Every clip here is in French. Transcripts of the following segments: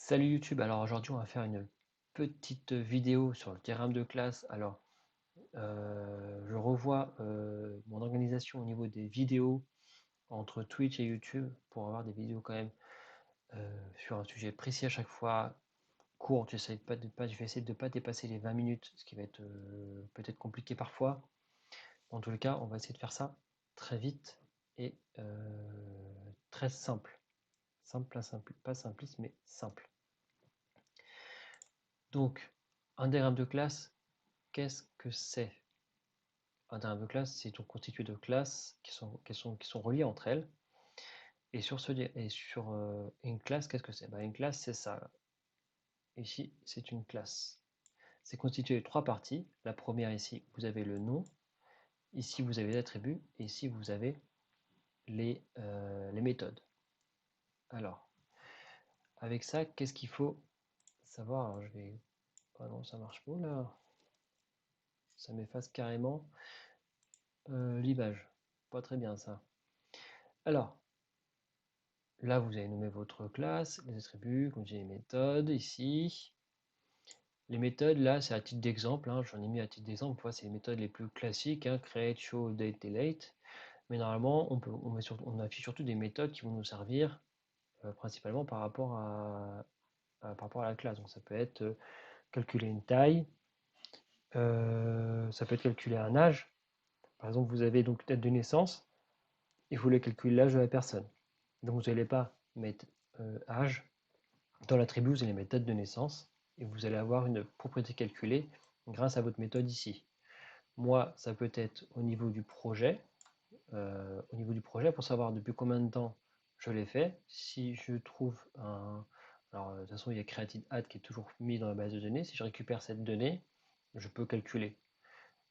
Salut YouTube, alors aujourd'hui on va faire une petite vidéo sur le diagramme de classe. Alors je revois mon organisation au niveau des vidéos entre Twitch et YouTube pour avoir des vidéos quand même sur un sujet précis à chaque fois, court. Je vais essayer de ne pas dépasser les 20 minutes, ce qui va être peut-être compliqué parfois. En tout cas, on va essayer de faire ça très vite et très simple. Simple, pas simpliste, mais simple. Donc, un diagramme de classe, qu'est-ce que c'est? Un diagramme de classe, c'est donc constitué de classes qui sont reliées entre elles. Et sur une classe, qu'est-ce que c'est? Une classe, c'est ça. Ici, c'est une classe. C'est constitué de trois parties. La première, ici, vous avez le nom. Ici, vous avez les attributs. Et ici, vous avez les méthodes. Alors, avec ça, qu'est-ce qu'il faut savoir? Alors, je vais... Ah non, ça marche pas là. Ça m'efface carrément l'image. Pas très bien ça. Alors, là, vous avez nommé votre classe, les attributs, comme j'ai les méthodes ici. Les méthodes, là, c'est à titre d'exemple, hein, j'en ai mis à titre d'exemple, c'est les méthodes les plus classiques, hein, create, show, date, delete. Mais normalement, on affiche surtout des méthodes qui vont nous servir principalement par rapport à la classe. Donc ça peut être calculer une taille, ça peut être calculer un âge. Par exemple, vous avez donc date de naissance, et vous voulez calculer l'âge de la personne. Donc vous n'allez pas mettre âge. Dans l'attribut, vous allez mettre date de naissance et vous allez avoir une propriété calculée grâce à votre méthode ici. Moi, ça peut être au niveau du projet. Pour savoir depuis combien de temps je l'ai fait. Si je trouve un... Alors, de toute façon, il y a created_at qui est toujours mis dans la base de données. Si je récupère cette donnée, je peux calculer.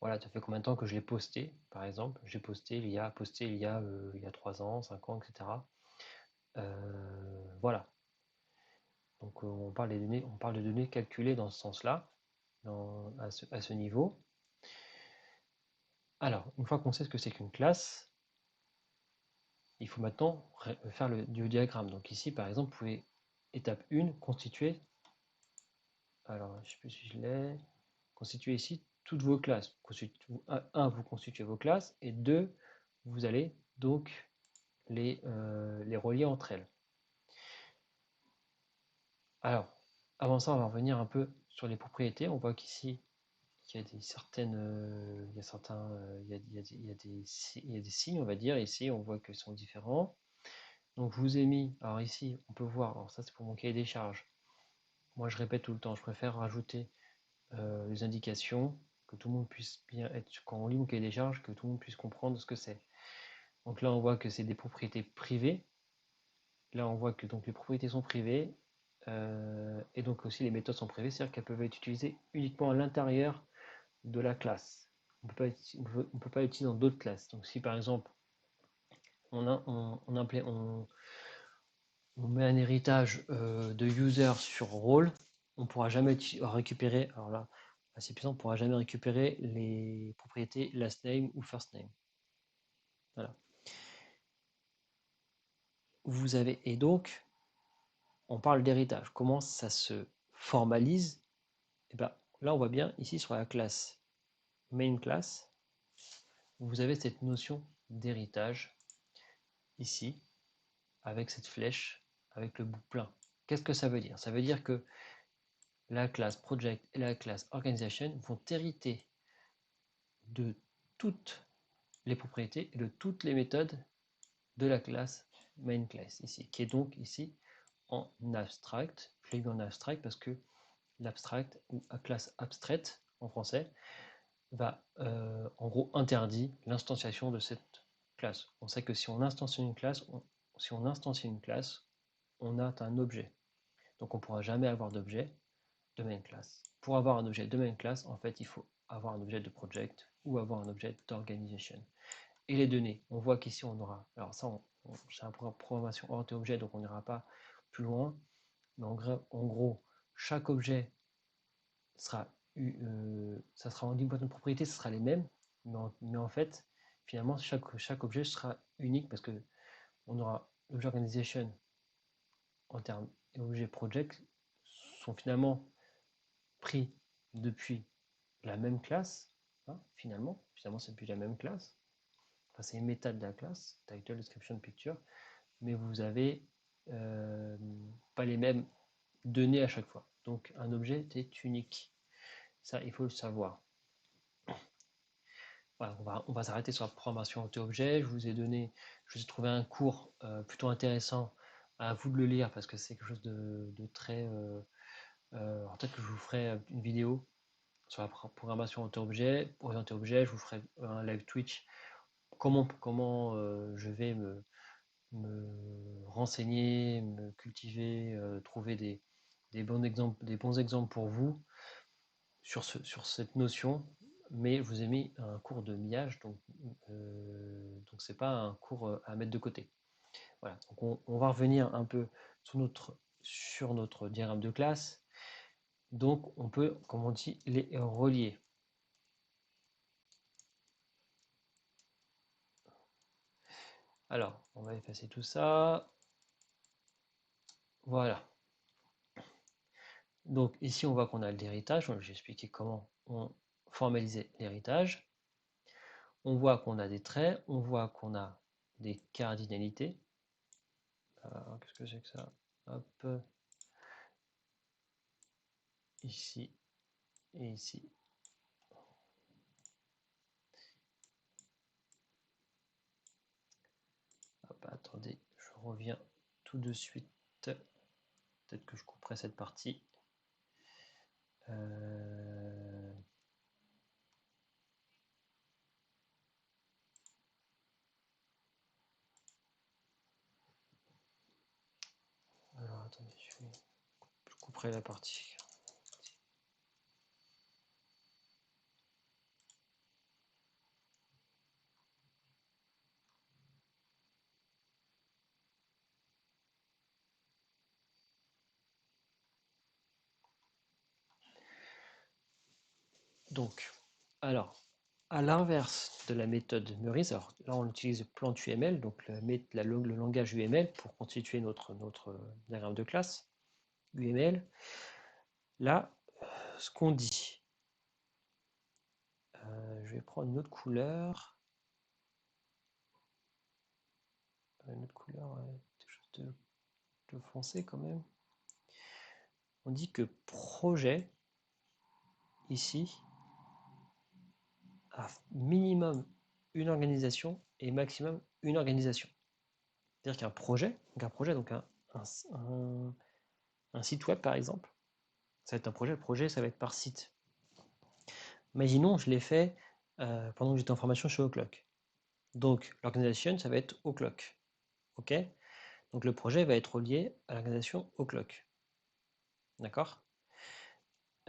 Voilà, ça fait combien de temps que je l'ai posté, par exemple. J'ai posté il y a 3 ans, 5 ans, etc. Voilà. Donc on parle de données calculées dans ce sens-là, à ce niveau. Alors, une fois qu'on sait ce que c'est qu'une classe, il faut maintenant faire du diagramme. Donc ici, par exemple, vous pouvez, étape 1, constituer, alors je ne sais plus si je l'ai, constituer ici toutes vos classes. 1, vous constituez vos classes, et 2, vous allez donc les relier entre elles. Alors, avant ça, on va revenir un peu sur les propriétés. On voit qu'ici, il y a des certaines, il y a certains, il y a des signes, on va dire. Ici, on voit qu'ils sont différents. Donc, je vous ai mis, alors ici, on peut voir, alors ça c'est pour mon cahier des charges. Moi, je répète tout le temps, je préfère rajouter les indications, que tout le monde puisse bien être, quand on lit mon cahier des charges, que tout le monde puisse comprendre ce que c'est. Donc là, on voit que c'est des propriétés privées. Là, on voit que donc les propriétés sont privées, et donc aussi les méthodes sont privées, c'est-à-dire qu'elles peuvent être utilisées uniquement à l'intérieur de la classe. On ne peut pas l'utiliser dans d'autres classes. Donc si par exemple on met un héritage de user sur role, on ne pourra jamais récupérer, alors là, c'est puissant, on ne pourra jamais récupérer les propriétés last name ou first name. Voilà. Vous avez, et donc, on parle d'héritage. Comment ça se formalise? Et ben, là, on voit bien ici sur la classe main class, vous avez cette notion d'héritage ici, avec cette flèche, avec le bout plein. Qu'est-ce que ça veut dire? Ça veut dire que la classe project et la classe organization vont hériter de toutes les propriétés et de toutes les méthodes de la classe main class ici, qui est donc ici en abstract. Je l'ai mis en abstract parce que l'abstract ou la classe abstraite en français va en gros interdit l'instanciation de cette classe. On sait que si on instancie une classe, on a un objet. Donc on ne pourra jamais avoir d'objet de main class. Pour avoir un objet de main class, en fait, il faut avoir un objet de project ou avoir un objet d'organisation. Et les données, on voit qu'ici on aura, alors ça, c'est un programmation orientée objet, donc on n'ira pas plus loin, mais en gros, chaque objet sera, ça sera en ligne de propriété, ce sera les mêmes, mais en fait, finalement, chaque objet sera unique parce que on aura l'objet organization en termes et objet project sont finalement pris depuis la même classe, hein, finalement c'est depuis la même classe, enfin c'est une méthode de la classe, title, description, picture, mais vous avez pas les mêmes données à chaque fois. Donc un objet est unique. Ça, il faut le savoir. Voilà, on va s'arrêter sur la programmation objet-objet. Je vous ai trouvé un cours plutôt intéressant. À vous de le lire parce que c'est quelque chose de très. Peut-être que je vous ferai une vidéo sur la programmation objet-objet. Orienté objet, je vous ferai un live Twitch. Comment je vais me renseigner, me cultiver, trouver des bons exemples pour vous sur cette notion, mais je vous ai mis un cours de millage, donc c'est pas un cours à mettre de côté. Voilà, donc on va revenir un peu sur notre diagramme de classe. Donc on peut, comme on dit, les relier. Alors, on va effacer tout ça. Voilà. Donc ici, on voit qu'on a l'héritage. J'ai expliqué comment on formalisait l'héritage. On voit qu'on a des traits, on voit qu'on a des cardinalités. Qu'est-ce que c'est que ça? Hop. Ici et ici. Hop, attendez, je reviens tout de suite. Peut-être que je couperai cette partie. Alors attendez, je couperai la partie. Donc, alors, à l'inverse de la méthode Meurice, alors là on utilise PlantUML, donc le langage UML pour constituer notre diagramme de classe UML. Là, ce qu'on dit, je vais prendre une autre couleur. Une autre couleur, quelque chose de foncé quand même. On dit que projet, ici, a minimum une organisation et maximum une organisation. C'est-à-dire qu'un projet, donc un site web par exemple, ça va être un projet. Le projet, ça va être par site. Imaginons, je l'ai fait pendant que j'étais en formation chez O'Clock. Donc l'organisation, ça va être O'Clock. Ok. Donc le projet va être relié à l'organisation O'Clock. D'accord.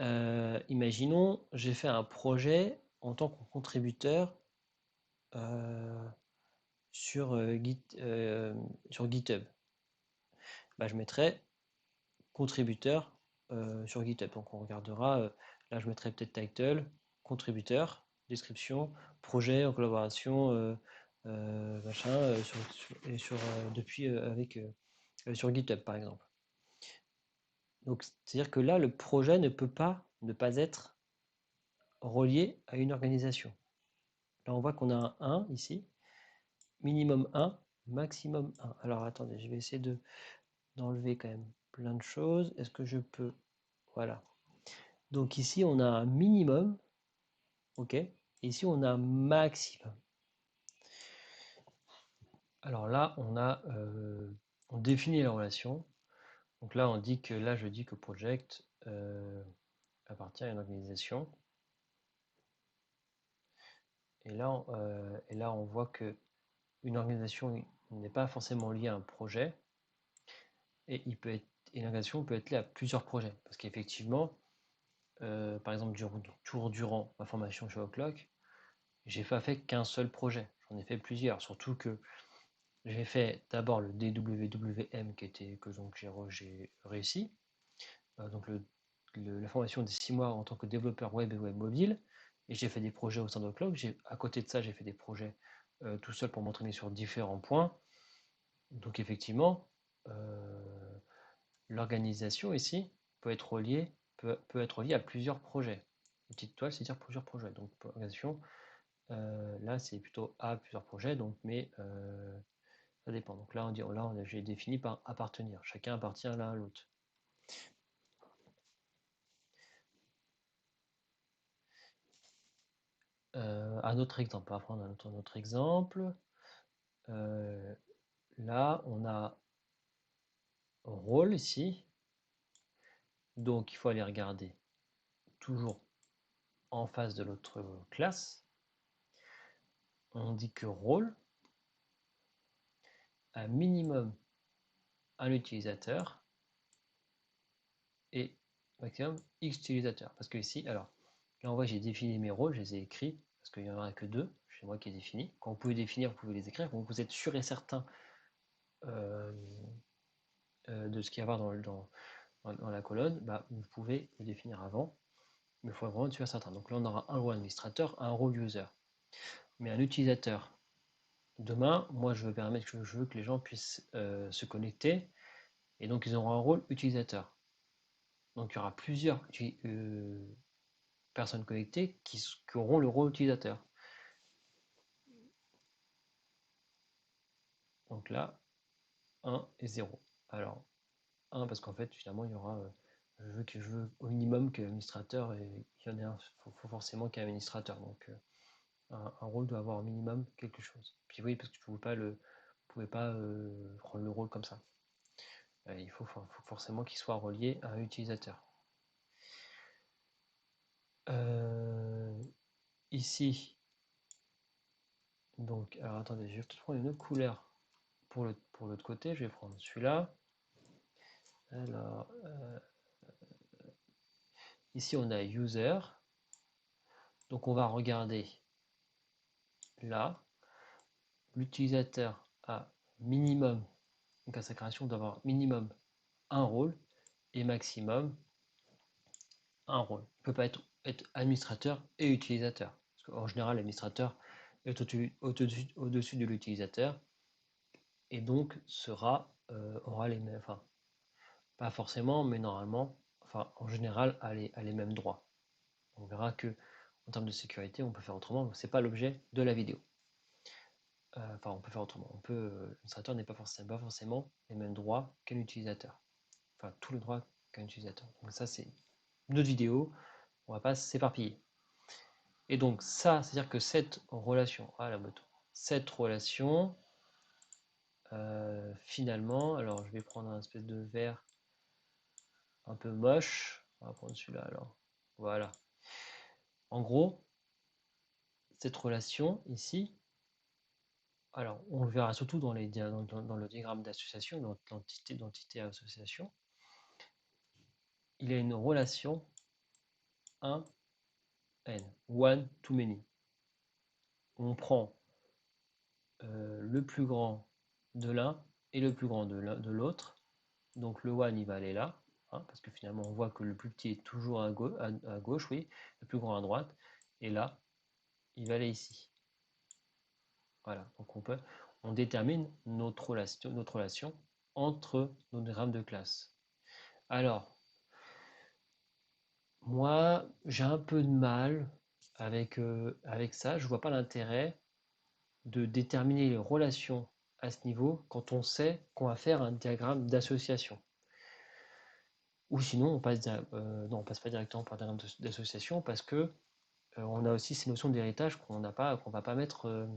Imaginons, j'ai fait un projet en tant que contributeur sur GitHub. Je mettrai contributeur sur GitHub. Donc on regardera, là je mettrai peut-être title, contributeur, description, projet en collaboration, machin, depuis sur GitHub par exemple. Donc c'est-à-dire que là le projet ne peut pas ne pas être relié à une organisation. Là on voit qu'on a un 1 ici, minimum 1, maximum 1. Alors attendez, je vais essayer d'enlever quand même plein de choses. Est-ce que je peux... Voilà. Donc ici, on a un minimum. OK. Et ici, on a un maximum. Alors là, on définit la relation. Donc là, je dis que project appartient à une organisation. Et là, on voit que une organisation n'est pas forcément liée à un projet. Et une organisation peut être liée à plusieurs projets. Parce qu'effectivement, par exemple, durant ma formation chez O'Clock, j'ai pas fait qu'un seul projet. J'en ai fait plusieurs. Surtout que j'ai fait d'abord le DWWM que j'ai réussi. Donc la formation des 6 mois en tant que développeur web et web mobile. Et j'ai fait des projets au sein d'Oclock. À côté de ça, j'ai fait des projets tout seul pour m'entraîner sur différents points. Donc effectivement, l'organisation ici, peut être relié, peut être relié à plusieurs projets. Une petite toile, c'est dire plusieurs projets. Donc, organisation, là, c'est plutôt à plusieurs projets, donc, mais ça dépend. Donc là, j'ai défini par appartenir. Chacun appartient l'un à l'autre. Un autre exemple, on va prendre un autre exemple. Là, on a rôle ici. Donc, il faut aller regarder toujours en face de l'autre classe. On dit que rôle a minimum un utilisateur et maximum X utilisateurs. Parce que ici, alors, là on voit j'ai défini mes rôles, je les ai écrits, parce qu'il n'y en aura que deux, c'est moi qui ai défini. Quand vous pouvez définir, vous pouvez les écrire. Quand vous êtes sûr et certain de ce qu'il y a à voir dans la colonne, bah, vous pouvez le définir avant, mais il faut vraiment être sûr et certain. Donc là on aura un rôle administrateur, un rôle user. Mais un utilisateur, demain, moi je veux permettre que je veux que les gens puissent se connecter, et donc ils auront un rôle utilisateur. Donc il y aura plusieurs personnes connectées qui auront le rôle utilisateur. Donc là, 1 et 0. Alors, 1 parce qu'en fait, finalement, il y aura, je veux au minimum que l'administrateur, il y en ait un, il faut forcément qu'il y ait un administrateur. Donc, un rôle doit avoir au minimum quelque chose. Puis oui, parce que vous ne pouvez pas prendre le rôle comme ça. Il faut forcément qu'il soit relié à un utilisateur. Ici, donc, alors attendez, je vais peut-être prendre une autre couleur pour l'autre côté. Je vais prendre celui-là. Alors, ici on a user. Donc on va regarder là. L'utilisateur a minimum, donc à sa création, doit avoir minimum un rôle et maximum un rôle. Il ne peut pas être administrateur et utilisateur. Parce qu'en général, l'administrateur est au-dessus de l'utilisateur et donc aura les mêmes, enfin, pas forcément, mais normalement, enfin, en général, a les mêmes droits. On verra que en termes de sécurité, on peut faire autrement, c'est pas l'objet de la vidéo. Enfin, on peut faire autrement. L'administrateur n'a pas forcément les mêmes droits qu'un utilisateur. Enfin, tous les droits qu'un utilisateur. Donc ça, c'est une autre vidéo. On va pas s'éparpiller. Et donc ça, c'est-à-dire que cette relation, cette relation, finalement, alors je vais prendre un espèce de vert un peu moche. On va prendre celui-là alors. Voilà. En gros, cette relation ici, alors on le verra surtout dans le diagramme d'association, dans l'entité association, il y a une relation 1, n, one to many. On prend le plus grand de l'un et le plus grand de l'autre. Donc le one il va aller là, hein, parce que finalement on voit que le plus petit est toujours à gauche, oui, le plus grand à droite, et là il va aller ici. Voilà, donc on détermine notre relation entre nos diagrammes de classe. Alors, moi j'ai un peu de mal avec ça, je vois pas l'intérêt de déterminer les relations à ce niveau quand on sait qu'on va faire un diagramme d'association. Ou sinon, on passe pas directement par un diagramme d'association parce que on a aussi ces notions d'héritage qu'on va pas mettre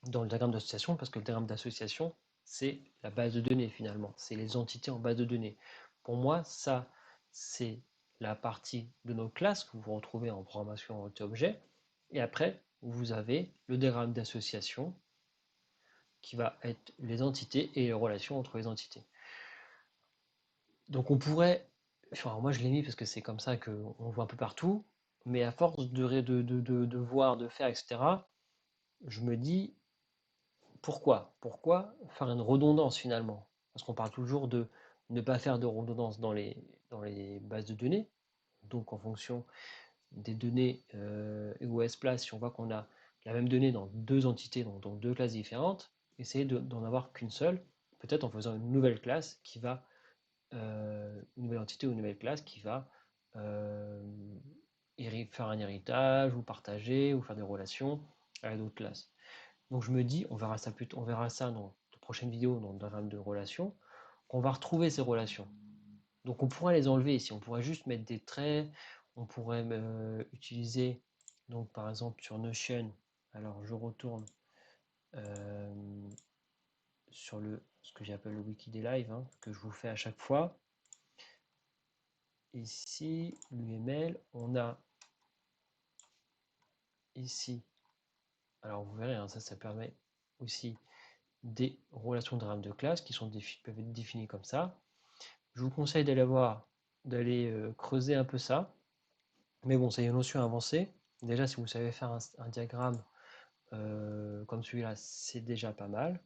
dans le diagramme d'association parce que le diagramme d'association, c'est la base de données finalement, c'est les entités en base de données. Pour moi, ça, c'est la partie de nos classes que vous retrouvez en programmation orientée-objet. Et après, vous avez le diagramme d'association qui va être les entités et les relations entre les entités. Donc on pourrait, enfin moi je l'ai mis parce que c'est comme ça qu'on le voit un peu partout, mais à force de voir, de faire, etc., je me dis pourquoi faire une redondance finalement? Parce qu'on parle toujours de ne pas faire de redondance dans les bases de données, donc en fonction des données EOS Place, si on voit qu'on a la même donnée dans deux entités, dans deux classes différentes, d'en avoir qu'une seule, peut-être en faisant une nouvelle classe qui va une nouvelle entité ou une nouvelle classe qui va faire un héritage, ou partager, ou faire des relations avec d'autres classes. Donc je me dis, on verra ça dans de prochaines vidéos, dans le diagramme de relations, qu'on va retrouver ces relations. Donc on pourrait les enlever ici, on pourrait juste mettre des traits, on pourrait utiliser, donc par exemple sur Notion, alors je retourne sur ce que j'appelle le wiki des lives, hein, que je vous fais à chaque fois. Ici, l'UML, on a ici, alors vous verrez, hein, ça permet aussi des relations de diagramme de classe qui peuvent être définies comme ça. Je vous conseille d'aller creuser un peu ça. Mais bon, c'est une notion avancée. Déjà, si vous savez faire un diagramme comme celui-là, c'est déjà pas mal.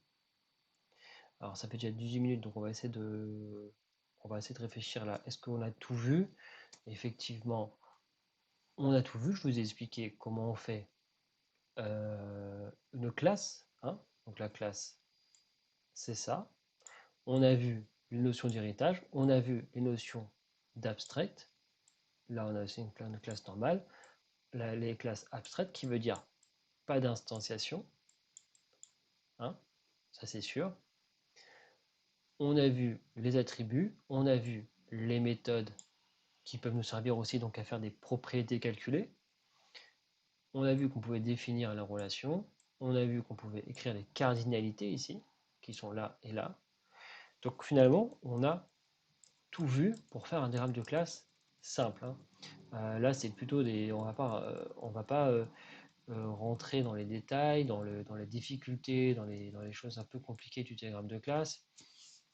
Alors, ça fait déjà 18 minutes, donc on va essayer de réfléchir là. Est-ce qu'on a tout vu? Effectivement, on a tout vu. Je vous ai expliqué comment on fait une classe, hein. Donc la classe, c'est ça. On a vu les notions d'héritage, on a vu les notions d'abstract. Là, on a aussi une classe normale. Les classes abstraites qui veut dire pas d'instanciation, hein, ça c'est sûr. On a vu les attributs, on a vu les méthodes qui peuvent nous servir aussi donc à faire des propriétés calculées. On a vu qu'on pouvait définir la relation, on a vu qu'on pouvait écrire les cardinalités ici, qui sont là et là. Donc finalement, on a tout vu pour faire un diagramme de classe simple, hein. Là, c'est plutôt des, on va pas rentrer dans les détails, dans les difficultés, dans les choses un peu compliquées du diagramme de classe.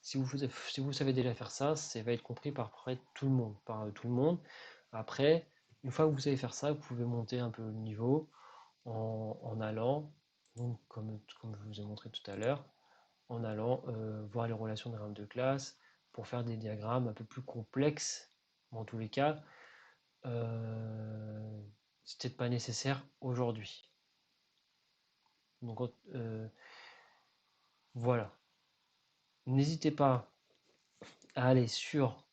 Si vous savez déjà faire ça, ça va être compris par près tout le monde, tout le monde. Après, une fois que vous savez faire ça, vous pouvez monter un peu le niveau en allant, donc comme je vous ai montré tout à l'heure, en allant voir les relations de diagramme de classe pour faire des diagrammes un peu plus complexes. Mais en tous les cas, c'est peut-être pas nécessaire aujourd'hui. Donc voilà. N'hésitez pas à aller sur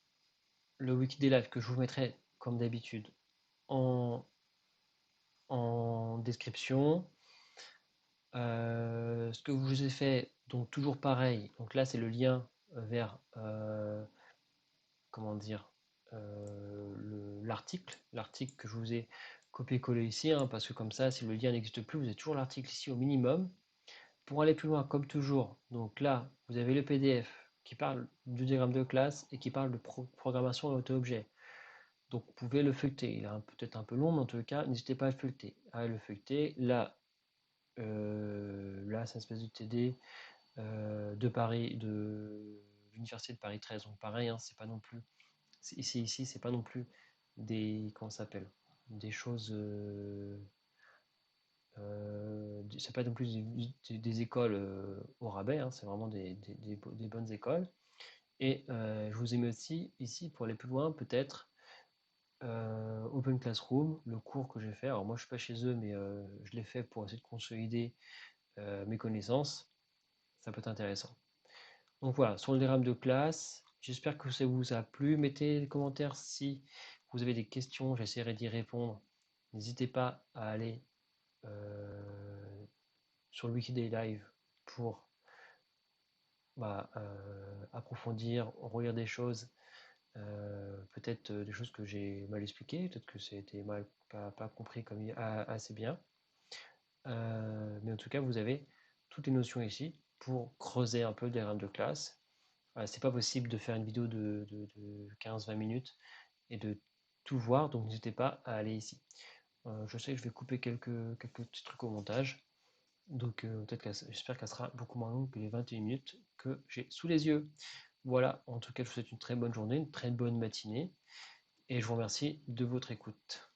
le wiki des lives que je vous mettrai comme d'habitude en, en description. Ce que je vous ai fait, donc toujours pareil, donc là c'est le lien vers comment dire l'article que je vous ai copié-collé ici, hein, parce que comme ça, si le lien n'existe plus, vous avez toujours l'article ici au minimum. Pour aller plus loin, comme toujours, donc là, vous avez le PDF qui parle du diagramme de classe et qui parle de programmation auto-objet. Donc vous pouvez le feuilleter. Il est peut-être un peu long, mais en tout cas, n'hésitez pas à le feuilleter. Là, c'est une espèce de TD de Paris, de l'Université de Paris 13. Donc pareil, hein, c'est pas non plus. Ici, c'est pas non plus des. Comment ça s'appelle? Des choses. C'est pas non plus des écoles au rabais, hein, c'est vraiment des bonnes écoles. Et je vous ai mis aussi ici pour aller plus loin, peut-être Open Classroom, le cours que j'ai fait. Alors moi je suis pas chez eux, mais je l'ai fait pour essayer de consolider mes connaissances. Ça peut être intéressant. Donc voilà, sur le diagramme de classe, j'espère que ça vous a plu. Mettez des commentaires si vous avez des questions, j'essaierai d'y répondre. N'hésitez pas à aller sur le wiki des lives pour approfondir, relire des choses, peut-être des choses que j'ai mal expliquées, peut-être que c'était pas compris comme assez bien. Mais en tout cas, vous avez toutes les notions ici pour creuser un peu le diagramme de classe. C'est pas possible de faire une vidéo de 15-20 minutes et de tout voir, donc n'hésitez pas à aller ici. Je sais que je vais couper quelques petits trucs au montage, donc j'espère qu'elle sera beaucoup moins longue que les 21 minutes que j'ai sous les yeux. Voilà, en tout cas, je vous souhaite une très bonne journée, une très bonne matinée, et je vous remercie de votre écoute.